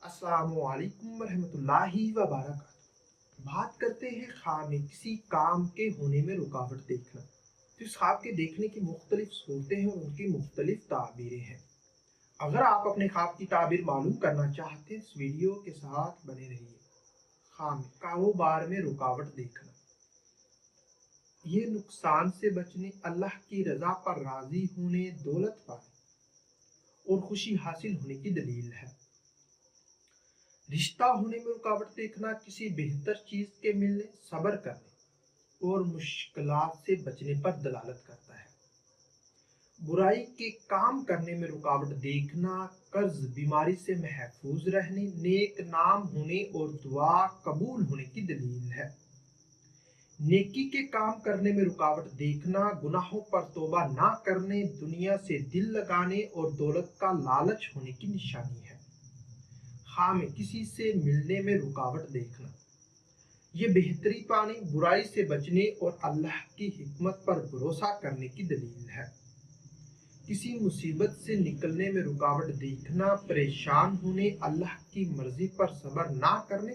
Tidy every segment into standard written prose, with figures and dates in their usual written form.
السلام علیکم ورحمۃ اللہ وبرکاتہ۔ بات کرتے ہیں خواب میں کسی کام کے ہونے میں رکاوٹ دیکھنا۔ تو اس خواب کے دیکھنے کی مختلف صورتیں ہیں اور ان کی مختلف تعبیریں ہیں۔ اگر آپ اپنے خواب کی تعبیر معلوم کرنا چاہتے ہیں اس ویڈیو کے ساتھ بنے رہیے۔ خواب میں کاروبار میں رکاوٹ دیکھنا، یہ نقصان سے بچنے، اللہ کی رضا پر راضی ہونے، دولت پانے اور خوشی حاصل ہونے کی دلیل ہے۔ رشتہ ہونے میں رکاوٹ دیکھنا، کسی بہتر چیز کے ملنے، صبر کرنے اور مشکلات سے بچنے پر دلالت کرتا ہے۔ برائی کے کام کرنے میں رکاوٹ دیکھنا، قرض، بیماری سے محفوظ رہنے، نیک نام ہونے اور دعا قبول ہونے کی دلیل ہے۔ نیکی کے کام کرنے میں رکاوٹ دیکھنا، گناہوں پر توبہ نہ کرنے، دنیا سے دل لگانے اور دولت کا لالچ ہونے کی نشانی ہے۔ خواب میں کسی سے ملنے میں رکاوٹ دیکھنا، یہ بہتری پانے، برائی سے بچنے اور اللہ کی حکمت پر بھروسہ کرنے کی دلیل ہے۔ کسی مصیبت سے نکلنے میں رکاوٹ دیکھنا، پریشان ہونے، اللہ کی مرضی پر صبر نہ کرنے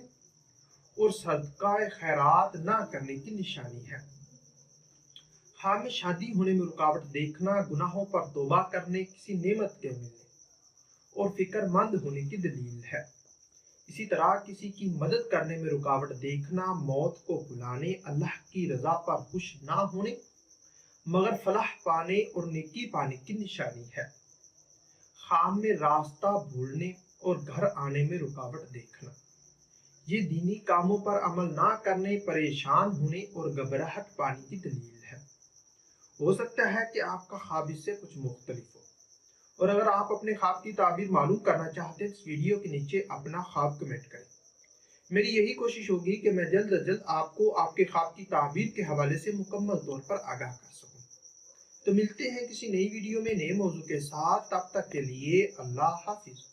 اور صدقہ خیرات نہ کرنے کی نشانی ہے۔ خواب میں شادی ہونے میں رکاوٹ دیکھنا، گناہوں پر توبہ کرنے، کسی نعمت کے ملنے اور فکر مند ہونے کی دلیل ہے۔ اسی طرح کسی کی مدد کرنے میں رکاوٹ دیکھنا، موت کو بلانے، اللہ کی رضا پر خوش نہ ہونے مگر فلاح پانے اور نیکی پانے کی نشانی ہے۔ خواب میں راستہ بھولنے اور گھر آنے میں رکاوٹ دیکھنا، یہ دینی کاموں پر عمل نہ کرنے، پریشان ہونے اور گھبراہٹ پانے کی دلیل ہے۔ ہو سکتا ہے کہ آپ کا خواب اس سے کچھ مختلف ہو، اور اگر آپ اپنے خواب کی تعبیر معلوم کرنا چاہتے ہیں اس ویڈیو کے نیچے اپنا خواب کمنٹ کریں۔ میری یہی کوشش ہوگی کہ میں جلد از جلد آپ کو آپ کے خواب کی تعبیر کے حوالے سے مکمل طور پر آگاہ کر سکوں۔ تو ملتے ہیں کسی نئی ویڈیو میں نئے موضوع کے ساتھ، تب تک کے لیے اللہ حافظ۔